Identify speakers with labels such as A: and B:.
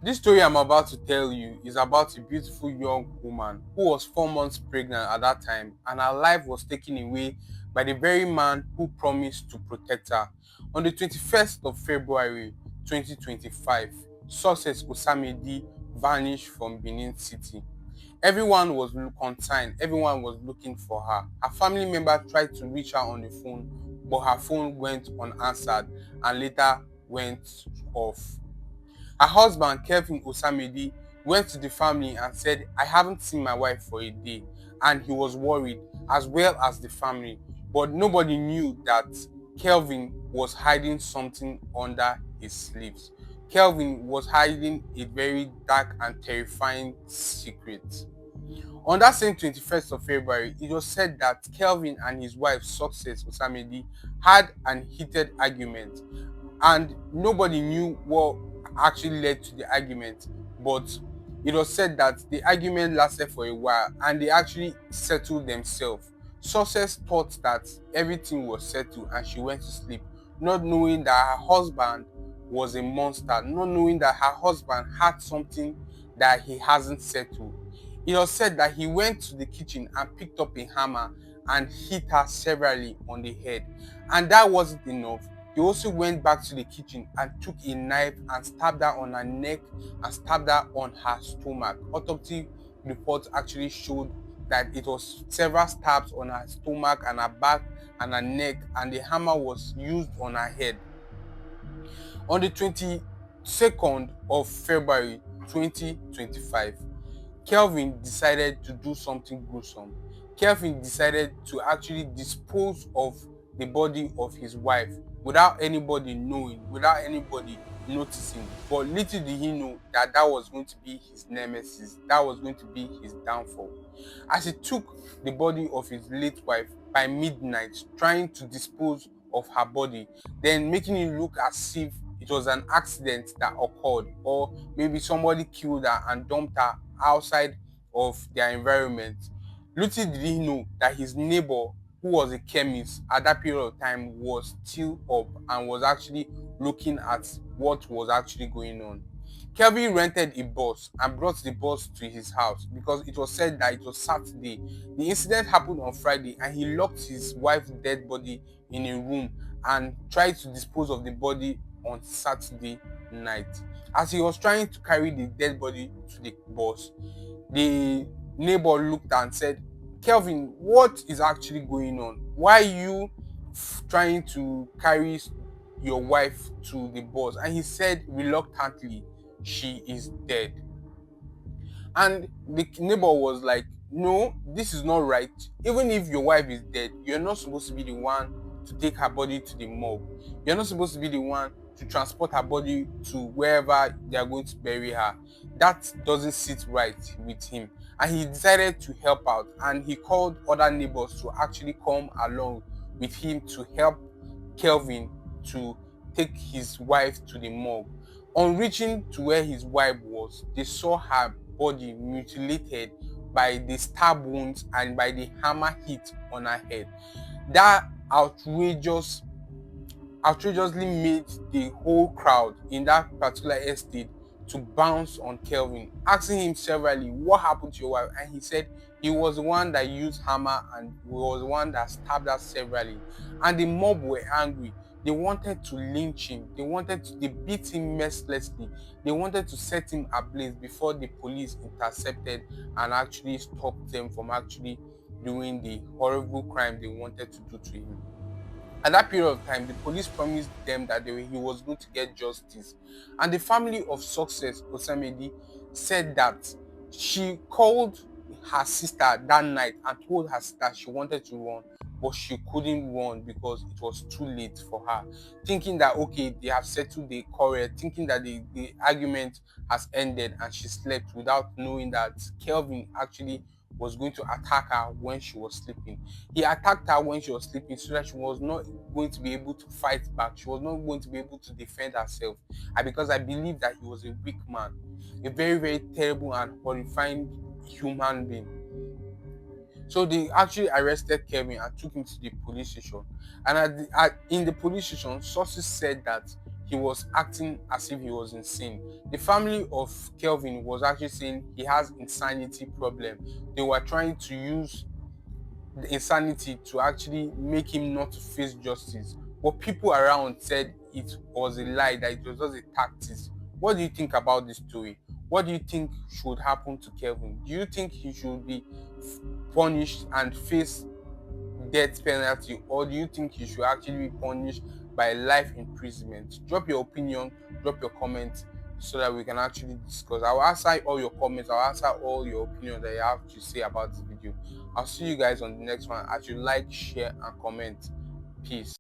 A: This story I'm about to tell you is about a beautiful young woman who was 4 months pregnant at that time, and her life was taken away by the very man who promised to protect her. On the 21st of February 2025, Success Osamedi vanished from Benin City. Everyone was concerned, everyone was looking for her. Her family member tried to reach her on the phone, but her phone went unanswered and later went off. Her husband, Kelvin Osamedi, went to the family and said, I haven't seen my wife for a day. And he was worried, as well as the family. But nobody knew that Kelvin was hiding something under his sleeves. Kelvin was hiding a very dark and terrifying secret. On that same 21st of February, it was said that Kelvin and his wife, Success Osamedi, had an heated argument, and nobody knew what actually led to the argument, but it was said that the argument lasted for a while and they actually settled themselves. Success thought that everything was settled and she went to sleep, not knowing that her husband was a monster, not knowing that her husband had something that he hasn't settled. It was said that he went to the kitchen and picked up a hammer and hit her severally on the head. And that wasn't enough. He also went back to the kitchen and took a knife and stabbed her on her neck and stabbed her on her stomach. Autopsy reports actually showed that it was several stabs on her stomach and her back and her neck, and the hammer was used on her head. On the 22nd of February 2025, Kelvin decided to do something gruesome. Kelvin decided to actually dispose of the body of his wife without anybody knowing, without anybody noticing. But little did he know that that was going to be his nemesis, that was going to be his downfall. As he took the body of his late wife by midnight, trying to dispose of her body, then making it look as if it was an accident that occurred, or maybe somebody killed her and dumped her outside of their environment. Little did he know that his neighbor, who was a chemist at that period of time, was still up and was actually looking at what was actually going on. Kelvin rented a bus and brought the bus to his house because it was said that it was Saturday. The incident happened on Friday and he locked his wife's dead body in a room and tried to dispose of the body on Saturday night. As he was trying to carry the dead body to the bus, the neighbor looked and said, Kelvin, what is actually going on? Why are you trying to carry your wife to the bus? And he said reluctantly, she is dead. And the neighbor was like, no, this is not right. Even if your wife is dead, you're not supposed to be the one to take her body to the morgue. You're not supposed to be the one to transport her body to wherever they are going to bury her. That doesn't sit right with him. And he decided to help out, and he called other neighbors to actually come along with him to help Kelvin to take his wife to the morgue. On reaching to where his wife was, they saw her body mutilated by the stab wounds and by the hammer hit on her head. That outrageously made the whole crowd in that particular estate to bounce on Kelvin, asking him severally, what happened to your wife? And he said he was the one that used hammer and was the one that stabbed her severally. And the mob were angry. They wanted to lynch him. They beat him mercilessly. They wanted to set him ablaze before the police intercepted and actually stopped them from actually doing the horrible crime they wanted to do to him. At that period of time, the police promised them that he was going to get justice. And the family of Success Osamedi said that she called her sister that night and told her sister she wanted to run, but she couldn't run because it was too late for her. Thinking that, okay, they have settled the quarrel, thinking that the argument has ended, and she slept without knowing that Kelvin actually was going to attack her when she was sleeping. He attacked her when she was sleeping so that she was not going to be able to fight back. She was not going to be able to defend herself. And because I believe that he was a weak man, a very, very terrible and horrifying human being. So they actually arrested Kevin and took him to the police station. And in the police station, sources said that he was acting as if he was insane. The family of Kelvin was actually saying he has insanity problem. They were trying to use the insanity to actually make him not to face justice. But people around said it was a lie, that it was just a tactics. What do you think about this story? What do you think should happen to Kelvin? Do you think he should be punished and face death penalty, or do you think he should actually be punished by life imprisonment? Drop your opinion, drop your comments so that we can actually discuss. I'll answer all your comments, I'll answer all your opinions that you have to say about this video. I'll see you guys on the next one. As you like, share, and comment. Peace.